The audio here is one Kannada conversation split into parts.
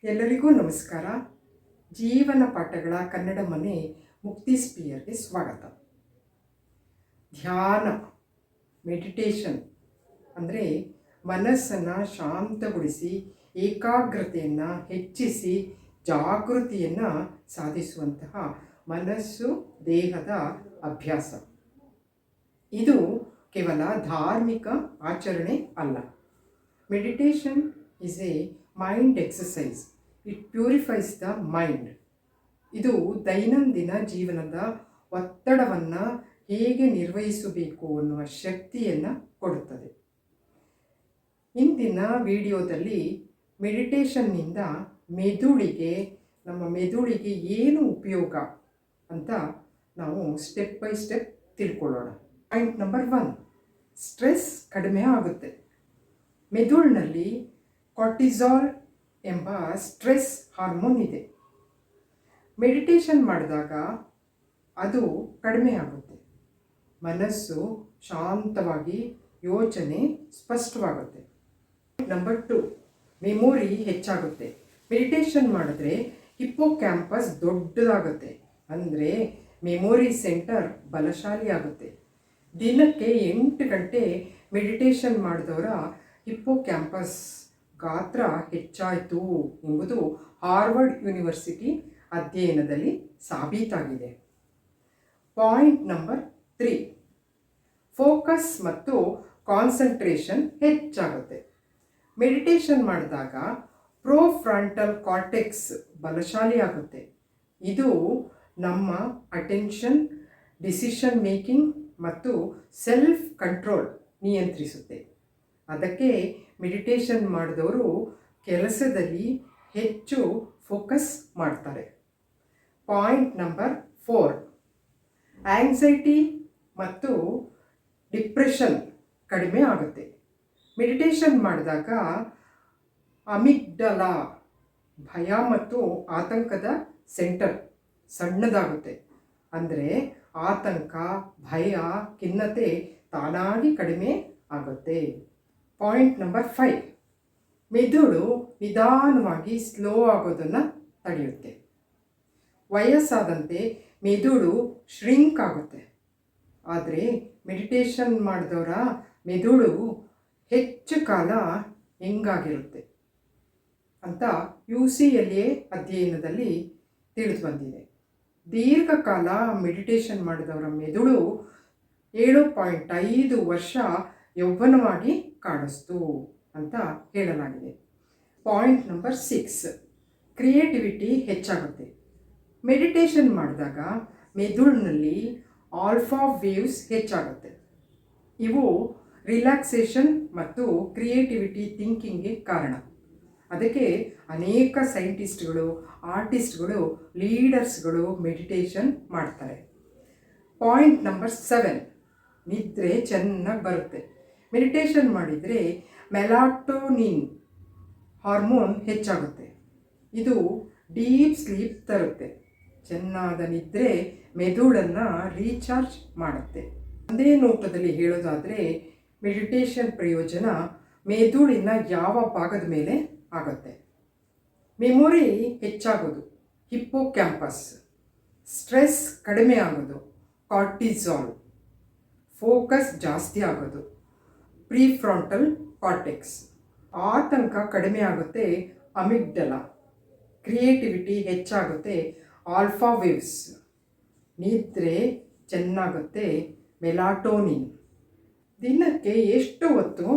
ಎಲ್ಲರಿಗೂ ನಮಸ್ಕಾರ. ಜೀವನ ಪಾಠಗಳ ಕನ್ನಡ ಮನೆ ಮುಕ್ತಿ ಸ್ಪಿಯರ್ಗೆ ಸ್ವಾಗತ. ಧ್ಯಾನ, ಮೆಡಿಟೇಷನ್ ಅಂದರೆ ಮನಸ್ಸನ್ನು ಶಾಂತಗೊಳಿಸಿ ಏಕಾಗ್ರತೆಯನ್ನು ಹೆಚ್ಚಿಸಿ ಜಾಗೃತಿಯನ್ನು ಸಾಧಿಸುವಂತಹ ಮನಸ್ಸು ದೇಹದ ಅಭ್ಯಾಸ. ಇದು ಕೇವಲ ಧಾರ್ಮಿಕ ಆಚರಣೆ ಅಲ್ಲ. Meditation is A mind exercise. It purifies the mind. ಇದು ದೈನಂದಿನ ಜೀವನದ ಒತ್ತಡವನ್ನು ಹೇಗೆ ನಿರ್ವಹಿಸಬೇಕು ಅನ್ನುವ ಶಕ್ತಿಯನ್ನು ಕೊಡುತ್ತದೆ. ಇಂದಿನ ವಿಡಿಯೋದಲ್ಲಿ ಮೆಡಿಟೇಷನ್ನಿಂದ ನಮ್ಮ ಮೆದುಳಿಗೆ ಏನು ಉಪಯೋಗ ಅಂತ ನಾವು ಸ್ಟೆಪ್ ಬೈ ಸ್ಟೆಪ್ ತಿಳ್ಕೊಳ್ಳೋಣ. ಪಾಯಿಂಟ್ ನಂಬರ್ 1, ಸ್ಟ್ರೆಸ್ ಕಡಿಮೆ ಆಗುತ್ತೆ. ಮೆದುಳಿನಲ್ಲಿ ಕಾರ್ಟಿಸಾಲ್ ಎಂಬ ಸ್ಟ್ರೆಸ್ ಹಾರ್ಮೋನ್ ಇದೆ. ಮೆಡಿಟೇಷನ್ ಮಾಡಿದಾಗ ಅದು ಕಡಿಮೆ ಆಗುತ್ತೆ. ಮನಸ್ಸು ಶಾಂತವಾಗಿ, ಯೋಚನೆ ಸ್ಪಷ್ಟವಾಗುತ್ತೆ. ನಂಬರ್ 2, ಮೆಮೊರಿ ಹೆಚ್ಚಾಗುತ್ತೆ. ಮೆಡಿಟೇಷನ್ ಮಾಡಿದ್ರೆ ಹಿಪ್ಪೋಕ್ಯಾಂಪಸ್ ದೊಡ್ಡದಾಗುತ್ತೆ, ಅಂದರೆ ಮೆಮೊರಿ ಸೆಂಟರ್ ಬಲಶಾಲಿ ಆಗುತ್ತೆ. ದಿನಕ್ಕೆ 8 ಗಂಟೆ ಮೆಡಿಟೇಷನ್ ಮಾಡಿದವರ ಹಿಪ್ಪೋಕ್ಯಾಂಪಸ್ ಗಾತ್ರ ಹೆಚ್ಚಾಯಿತು ಎಂಬುದು ಹಾರ್ವರ್ಡ್ ಯೂನಿವರ್ಸಿಟಿ ಅಧ್ಯಯನದಲ್ಲಿ ಸಾಬೀತಾಗಿದೆ. ಪಾಯಿಂಟ್ ನಂಬರ್ 3, ಫೋಕಸ್ ಮತ್ತು ಕಾನ್ಸಂಟ್ರೇಷನ್ ಹೆಚ್ಚಾಗುತ್ತೆ. ಮೆಡಿಟೇಷನ್ ಮಾಡಿದಾಗ ಪ್ರೋಫ್ರಂಟಲ್ ಕಾರ್ಟೆಕ್ಸ್ ಬಲಶಾಲಿ ಆಗುತ್ತೆ. ಇದು ನಮ್ಮ ಅಟೆನ್ಷನ್, ಡಿಸಿಷನ್ ಮೇಕಿಂಗ್ ಮತ್ತು ಸೆಲ್ಫ್ ಕಂಟ್ರೋಲ್ ನಿಯಂತ್ರಿಸುತ್ತೆ. ಅದಕ್ಕೆ ಮೆಡಿಟೇಷನ್ ಮಾಡಿದವರು ಕೆಲಸದಲ್ಲಿ ಹೆಚ್ಚು ಫೋಕಸ್ ಮಾಡ್ತಾರೆ. ಪಾಯಿಂಟ್ ನಂಬರ್ 4, ಆಂಗ್ಸೈಟಿ ಮತ್ತು ಡಿಪ್ರೆಷನ್ ಕಡಿಮೆ ಆಗುತ್ತೆ. ಮೆಡಿಟೇಷನ್ ಮಾಡಿದಾಗ ಅಮಿಗ್ಡಲಾ, ಭಯ ಮತ್ತು ಆತಂಕದ ಸೆಂಟರ್ ಸಣ್ಣದಾಗುತ್ತೆ. ಅಂದರೆ ಆತಂಕ, ಭಯ, ಖಿನ್ನತೆ ತಾನಾಗಿ ಕಡಿಮೆ ಆಗುತ್ತೆ. ಪಾಯಿಂಟ್ ನಂಬರ್ 5, ಮೆದುಳು ನಿಧಾನವಾಗಿ ಸ್ಲೋ ಆಗೋದನ್ನು ತಡೆಯುತ್ತೆ. ವಯಸ್ಸಾದಂತೆ ಮೆದುಳು ಶ್ರಿಂಕ್ ಆಗುತ್ತೆ. ಆದರೆ ಮೆಡಿಟೇಷನ್ ಮಾಡಿದವರ ಮೆದುಳು ಹೆಚ್ಚು ಕಾಲ ಹೆಂಗಾಗಿರುತ್ತೆ ಅಂತ UCLA ಅಧ್ಯಯನದಲ್ಲಿ ತಿಳಿದು ಬಂದಿದೆ. ದೀರ್ಘಕಾಲ ಮೆಡಿಟೇಷನ್ ಮಾಡಿದವರ ಮೆದುಳು 7.5 ವರ್ಷ ಯೌವನವಾಗಿ ಕಾಣಿಸ್ತು ಅಂತ ಹೇಳಲಾಗಿದೆ. ಪಾಯಿಂಟ್ ನಂಬರ್ 6, ಕ್ರಿಯೇಟಿವಿಟಿ ಹೆಚ್ಚಾಗುತ್ತೆ. ಮೆಡಿಟೇಷನ್ ಮಾಡಿದಾಗ ಮೆದುಳಿನಲ್ಲಿ ಆಲ್ಫಾ ವೇವ್ಸ್ ಹೆಚ್ಚಾಗುತ್ತೆ. ಇವು ರಿಲ್ಯಾಕ್ಸೇಷನ್ ಮತ್ತು ಕ್ರಿಯೇಟಿವಿಟಿ ಥಿಂಕಿಂಗ್ಗೆ ಕಾರಣ. ಅದಕ್ಕೆ ಅನೇಕ ಸೈಂಟಿಸ್ಟ್ಗಳು, ಆರ್ಟಿಸ್ಟ್ಗಳು, ಲೀಡರ್ಸ್ಗಳು ಮೆಡಿಟೇಷನ್ ಮಾಡ್ತಾರೆ. ಪಾಯಿಂಟ್ ನಂಬರ್ 7, ನಿದ್ರೆ ಚೆನ್ನಾಗಿ ಬರುತ್ತೆ. ಮೆಡಿಟೇಷನ್ ಮಾಡಿದರೆ ಮೆಲಾಟೋನಿನ್ ಹಾರ್ಮೋನ್ ಹೆಚ್ಚಾಗುತ್ತೆ. ಇದು ಡೀಪ್ ಸ್ಲೀಪ್ ತರುತ್ತೆ. ಚೆನ್ನಾದ ನಿದ್ರೆ ಮೆದುಳನ್ನು ರೀಚಾರ್ಜ್ ಮಾಡುತ್ತೆ. ಒಂದೇ ನೋಟದಲ್ಲಿ ಹೇಳೋದಾದರೆ ಮೆಡಿಟೇಷನ್ ಪ್ರಯೋಜನ ಮೆದುಳಿನ ಯಾವ ಭಾಗದ ಮೇಲೆ ಆಗುತ್ತೆ? Memory ಹೆಚ್ಚಾಗೋದು, hippocampus. ಸ್ಟ್ರೆಸ್ ಕಡಿಮೆ ಆಗೋದು, ಕಾರ್ಟಿಸಾಲ್. ಫೋಕಸ್ ಜಾಸ್ತಿ ಆಗೋದು, ಪ್ರಿಫ್ರಂಟಲ್ ಕಾರ್ಟೆಕ್ಸ್. ಆತಂಕ ಕಡಿಮೆ ಆಗುತ್ತೆ, ಅಮಿಗ್ಡಲಾ. ಕ್ರಿಯೇಟಿವಿಟಿ ಹೆಚ್ಚಾಗುತ್ತೆ, ಆಲ್ಫಾ ವೇವ್ಸ್. ನಿದ್ರೆ ಚೆನ್ನಾಗುತ್ತೆ, ಮೆಲಾಟೋನಿನ್. ದಿನಕ್ಕೆ ಎಷ್ಟು ಹೊತ್ತು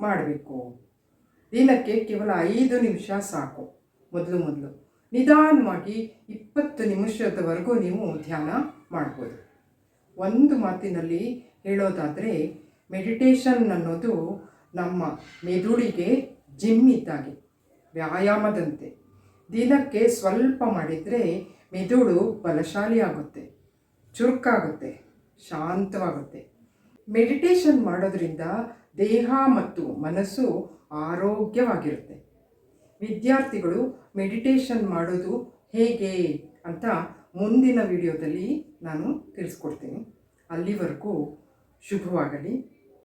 ಮಾಡಬೇಕು? ದಿನಕ್ಕೆ ಕೇವಲ 5 ನಿಮಿಷ ಸಾಕು. ಮೊದಲು ನಿಧಾನವಾಗಿ 20 ನಿಮಿಷದವರೆಗೂ ನೀವು ಧ್ಯಾನ ಮಾಡ್ಬೋದು. ಒಂದು ಮಾತಿನಲ್ಲಿ ಹೇಳೋದಾದರೆ ಮೆಡಿಟೇಷನ್ ಅನ್ನೋದು ನಮ್ಮ ಮೆದುಳಿಗೆ ಜಿಮ್ ಇದ್ದಾಗೆ, ವ್ಯಾಯಾಮದಂತೆ. ದಿನಕ್ಕೆ ಸ್ವಲ್ಪ ಮಾಡಿದರೆ ಮೆದುಳು ಬಲಶಾಲಿ ಆಗುತ್ತೆ, ಚುರುಕಾಗುತ್ತೆ, ಶಾಂತವಾಗುತ್ತೆ. ಮೆಡಿಟೇಷನ್ ಮಾಡೋದ್ರಿಂದ ದೇಹ ಮತ್ತು ಮನಸ್ಸು ಆರೋಗ್ಯವಾಗಿರುತ್ತೆ. ವಿದ್ಯಾರ್ಥಿಗಳು ಮೆಡಿಟೇಷನ್ ಮಾಡೋದು ಹೇಗೆ ಅಂತ ಮುಂದಿನ ವಿಡಿಯೋದಲ್ಲಿ ನಾನು ತಿಳಿಸ್ಕೊಡ್ತೀನಿ. ಅಲ್ಲಿವರೆಗೂ ಶುಭವಾಗಲಿ.